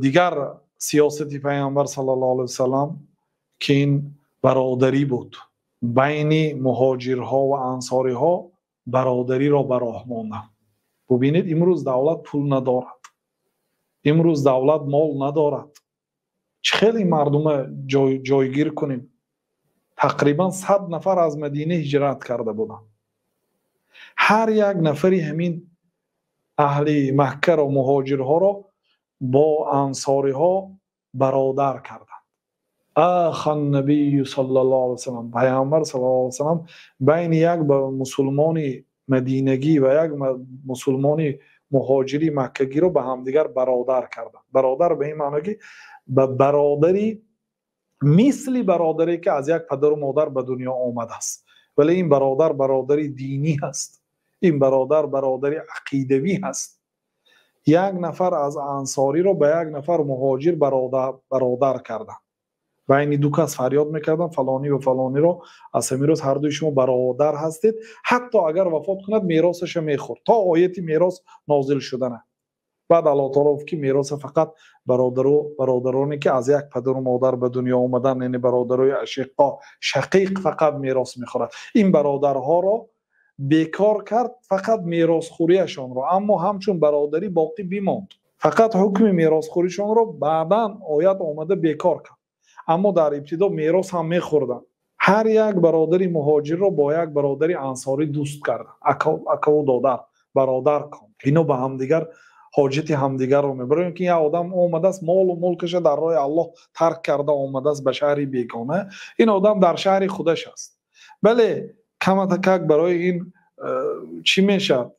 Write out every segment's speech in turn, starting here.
دیگر سیاست پیامبر صلی الله علیه وسلم که این برادری بود بین مهاجرها و انصاریها، برادری را به راه ماندند. ببینید امروز دولت پول ندارد، امروز دولت مال ندارد، چه خیلی مردم جایگیر کنیم. تقریبا 100 نفر از مدینه هجرت کرده بودند. هر یک نفری همین اهل مکه و مهاجرها را با انصاری ها برادر کردند. اخ النبی صلی الله علیه وسلم، پیامبر صلی الله علیه وسلم بین یک مسلمان مدینگی و یک مسلمان مهاجری مکگی رو به همدیگر برادر کردند. برادر به این معنی که به برادری مثل برادری که از یک پدر و مادر به دنیا آمده است، ولی این برادر برادری دینی است، این برادر برادری عقیدوی هست. یک نفر از انصاری رو به یک نفر مهاجر برادر کردن. بین دو کس فریاد میکردن فلانی و فلانی رو از امروز هر دوی شما برادر هستید، حتی اگر وفات کند میراثش میخورد، تا آیت میراث نازل شدنه. بعد الله تعالی گفت که میراث فقط برادرانی که از یک پدر و مادر به دنیا آمدن، یعنی برادرای اشقا شقیق فقط میراث میخورد. این برادرها را بیکار کرد، فقط میراث خوریشان را، اما همچون برادری باقی بماند. فقط حکم میراث خوریشان را بعداً آیت آمده بیکار کرد، اما در ابتدا میراث هم میخوردن. هر یک برادری مهاجر را با یک برادری انصاری دوست کردن، اکا و دادر برادر کن. اینا به همدیگر حاجت همدیگر رو میبرن که یک آدم آمده است مال و ملکش در راه الله ترک کرده آمده است به شهری بیگانه، این آدم در شهر خودش است. بله کمتکک برای این چی میشد،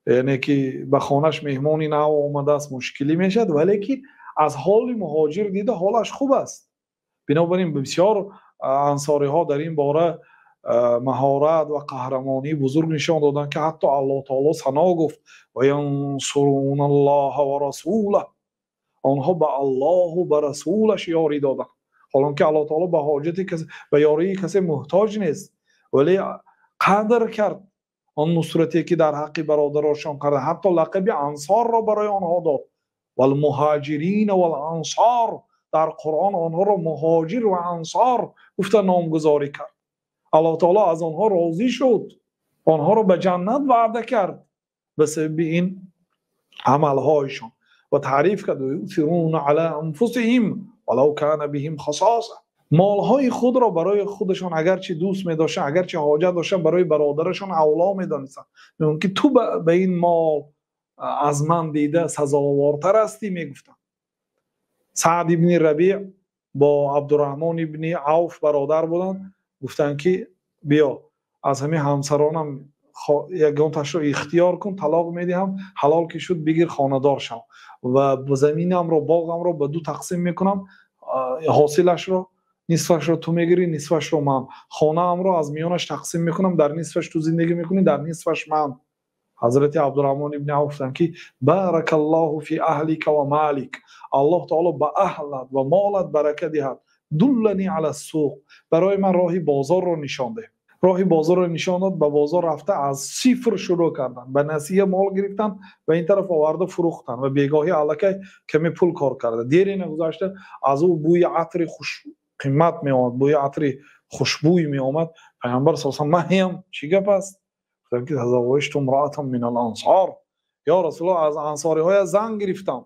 یعنی که به خانهش مهمانی نو آمده است مشکلی میشد، ولی که از حال مهاجر دیده حالش خوب است. بنابراین بسیار انصاری ها در این باره مهارت و قهرمانی بزرگ نشان دادند که حتی الله تعالی ثنا گفت و ینصرون الله و رسوله، آنها به الله و به رسولش یاری دادند. حالا که الله تعالی به حاجت کسی به یاری کسی محتاج نیست، ولی قدر کرد آن نصرتی که در حق برادرانشان کرد، حتی لقب انصار را برای آنها داد. والمهاجرین والانصار، در قرآن آنها را مهاجر و انصار گفته نامگذاری کرد. الله تعالی از آنها راضی شد، آنها را به جنت وعده کرد به سبب این عملهایشان و تعریف کرد یؤثرون علی انفسهم ولو کان بهم خصاصه. مالهای خود را برای خودشان اگرچه دوست می داشتن، اگرچه حاجت داشتن، برای برادرشان اولا می دانستن. میگن که تو به این مال از من دیده سزاوارتر هستی. میگفتن سعد ابن ربیع با عبدالرحمن ابن عوف برادر بودن، گفتن که بیا از همه همسرانم یگانتش رو اختیار کن، طلاق میدیم، حلال که شد بگیر خانه‌دار شو و زمینم رو باغم رو به دو تقسیم میکنم، حاصلش رو نصفش رو تو میگیری نصفش رو من، خانه ام رو از میانش تقسیم میکنم، در نصفش تو زندگی میکنی در نصفش من. حضرت عبدالرحمن ابن عوف گفتن که بارک الله فی اهلک و مالک، الله تعالی به اهلت و مالت برکت دهد. دلنی علی السوق، برای من راهی بازار رو نشان ده. راهی بازار رو نشان داد، به بازار رفته از صفر شروع کردن، به نسیه مال گرفتن و این طرف آورده فروختن و بیگاهی الکی کمی پول کار کرده. دیری نگذشته از او بوی عطر خوش قیمت می آمد، بوی عطر خوشبوی می آمد. پیامبر صلی الله علیه و آله مهم چی گپ است؟ گفتن که تزوجت امرأة من الانصار، یا رسول الله از انصاری های زن گرفتم.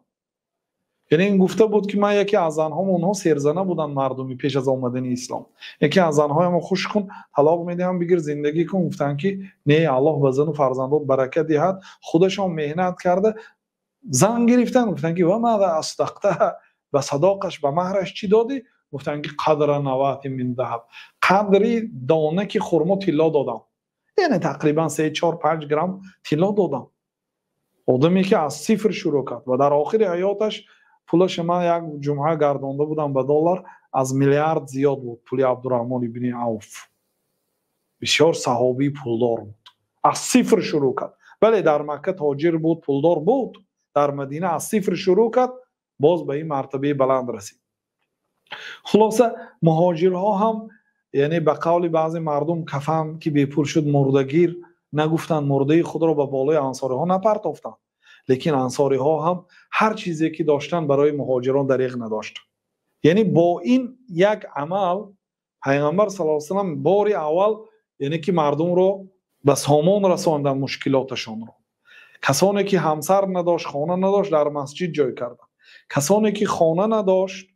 یعنی این گفته بود که من یکی از زنها، اونها سرزنه بودن مردمی پیش از آمدن اسلام، یکی از زنهایم خوش کن طلاق میدهم بگیر زندگی کن. گفتن که نه، الله به زن و فرزندات برکت دهد، خودشان مهنت کرده زن گرفتن. گفتن که و ماذا اصدقته، و صداقش به مهرش چی دادی؟ گفتن که قدر نوات من ذهب، قدری دانه که خرما طلا دادم، یعنی تقریبا 3 4 5 گرم طلا دادم. آدمی که از صفر شروع کرد و در آخر حیاتش پولش من یک جمعه گردانده بودم به دلار، از میلیارد زیاد بود پول عبدالرحمن ابن عوف. بسیار صحابی پولدار بود، از صفر شروع کرد. بله در مکه تاجر بود، پولدار بود، در مدینه از صفر شروع کرد، باز به این مرتبه بلند رسید. خلاصه مهاجرها هم یعنی به قول بعضی مردم کفن که بی پول شد مردگیر نگفتن، مرده خود را به بالای انصاری ها نپرتافتند. لیکن انصاری ها هم هر چیزی که داشتن برای مهاجران دریغ نداشت. یعنی با این یک عمل پیامبر صلی الله علیه و سلم باری اول یعنی که مردم رو به سامان رساندن، مشکلاتشون رو. کسانی که همسر نداشت، خانه نداشت، در مسجد جای کردن. کسانی که خانه نداشت،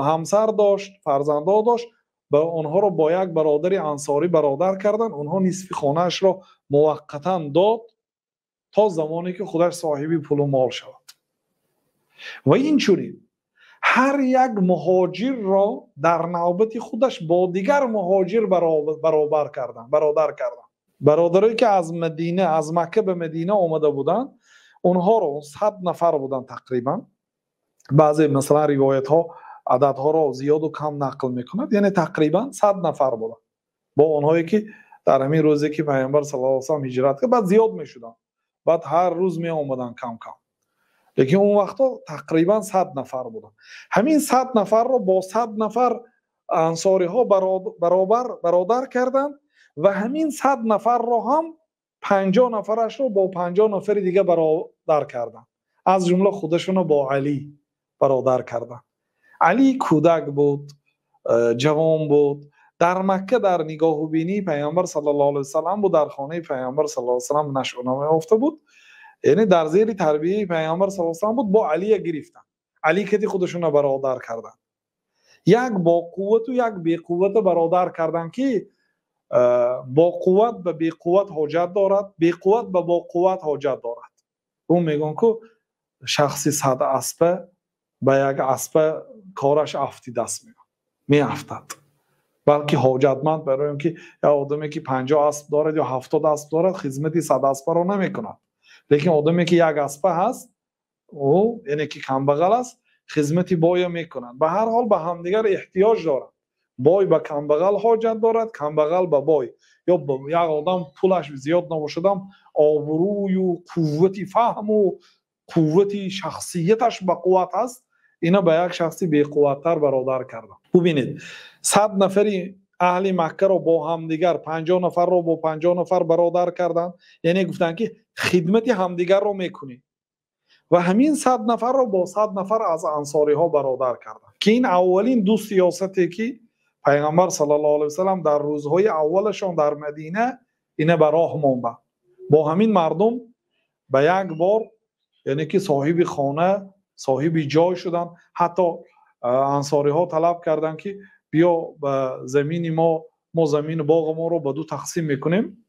همسر داشت، فرزندان داشت، به آنها رو با یک برادر انصاری برادر کردن. آنها نصف خانه‌اش را موقتا داد تا زمانی که خودش صاحبی پول و مال شود. و اینجوری هر یک مهاجر را در نوبت خودش با دیگر مهاجر برادر کردن. برادرایی که از مدینه، از مکه به مدینه آمده بودند، اونها رو 100 نفر بودن تقریبا. بعضی مثلا روایت ها عددها را زیاد و کم نقل میکند، یعنی تقریبا 100 نفر بودن با اونهایی که در همین روزی که پیامبر صلی الله علیه و سلم هجرت کرد. بعد زیاد میشدن، بعد هر روز می آمدن کم کم، لیکن اون وقتا تقریبا 100 نفر بودن. همین 100 نفر رو با 100 نفر انصاری ها برادر کردند و همین 100 نفر رو هم 50 نفرش رو با 50 نفر دیگه برادر کردند. از جمله خودشون رو با علی برادر کردند. علی کودک بود، جوان بود. در مکه در نگاه و بینی پیامبر صلی الله علیه و سلم بود، در خانه پیامبر صلی الله علیه و سلم نشأ و نما یافته بود، یعنی در زیر تربیه پیامبر صلی الله علیه و سلم بود. با علی گرفتن، علی که خودشون رو برادر کردن. یک با قوت و یک بی قوت برادر کردن که با قوت به بی قوت حاجت دارد، بی قوت به با قوت حاجت دارد. اون میگن که شخصی 100 اسبه به یک اسبه کارش افتی دست می افتد، بلکه حاجتمند برای اینکه یا آدمی که 50 اسب دارد یا 70 اسب دارد خدمت 100 اسب را نمی کند، لیکن آدمی که یک اسبه هست او یعنی که کم بغل است خدمتی بای میکنند. به هر حال به همدیگر احتیاج دارند. بای به کم بغل حاجت دارد، کم بغل به بای. یا یک آدم پولش زیاد نباشدم آبروی و قوت فهم و قوت شخصیتش به قوت است، اینا به یک شخصی بی قوت‌تر برادر کردن. ببینید 100 نفری اهل مکه رو با همدیگر 50 نفر رو با 50 نفر برادر کردن، یعنی گفتن که خدمت همدیگر رو میکنی. و همین 100 نفر رو با 100 نفر از انصاری ها برادر کردن که این اولین دو سیاستی که پیغمبر صلی الله علیه و سلم در روزهای اولشان در مدینه اینه به راه ماند. با همین مردم به یک بار یعنی که صاحب خانه، صاحب جای شدن. حتی انصاری ها طلب کردن که بیا به زمین ما زمین باغ ما رو به دو تقسیم میکنیم،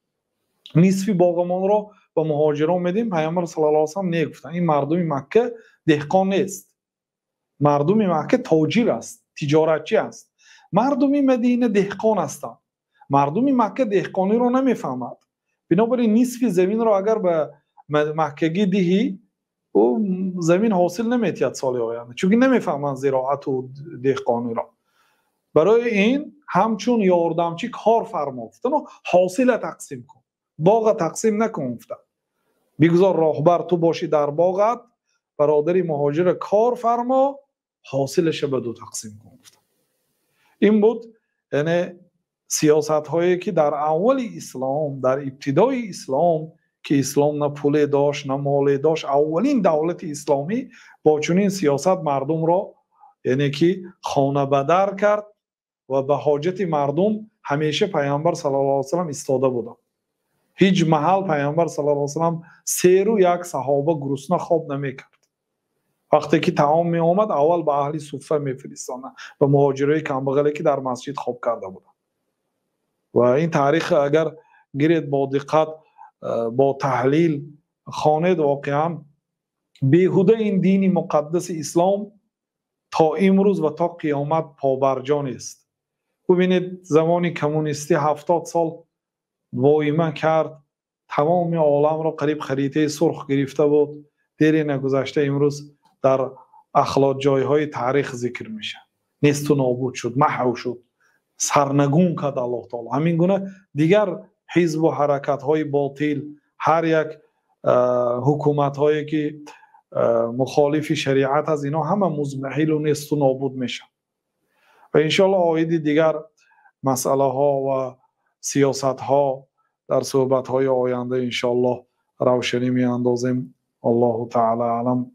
نصف باغ ما رو به مهاجران میدیم. پیامبر صلی الله علیه و سلم نگفتن این مردم مکه دهقان نیست، مردم مکه تاجر است، تجارتچی است. مردم مدینه دهقان هستند. مردم مکه دهقانی رو نمیفهمد، بنابراین نصف زمین رو اگر به مکگی دهی او زمین حاصل نمیتید سال آینده، چون نمیفهمند زراعت و دهقانی را. برای این همچون یاردمچی کار فرمافتن و حاصل تقسیم کن، باغ تقسیم نکن. افتن بگذار راهبر تو باشی در باغت، برادری مهاجر کار فرما، حاصلش به دو تقسیم کن. افتن این بود یعنی سیاست هایی که در اول اسلام، در ابتدای اسلام که اسلام نه پول داشت نه مال داشت، اولین دولت اسلامی با چنین سیاست مردم را یعنی که خانه بدر کرد و به حاجت مردم همیشه پیامبر صلی الله علیه و سلم ایستاده بود. هیچ محل پیامبر صلی الله علیه و سلم سه و یک صحابه گرسنه خواب نمیکرد. وقتی که طعام می آمد اول به اهل صفه میفرستاند و مهاجرای کم بغلی که در مسجد خواب کرده بودند. و این تاریخ اگر گیرید با دقت با تحلیل خوانید، واقعا بیهوده این دین مقدس اسلام تا امروز و تا قیامت پابرجا نیست. ببینید زمانی کمونیستی 70 سال وایمه کرد، تمام عالم را قریب خریطه سرخ گرفته بود. دیری نگذشته امروز در اخلاق جایهای تاریخ ذکر میشه، نیست و نابود شد، محو شد، سرنگون کرد الله تعالی. همین گونه دیگر حزب و حرکت های باطل، هر یک حکومت هایی که مخالف شریعت از اینا همه مزمحل و نیست و نابود میشه. و انشالله آیدی دیگر مسئله ها و سیاست ها در صحبت های آینده انشالله روشنی می اندازیم. الله تعالی علم.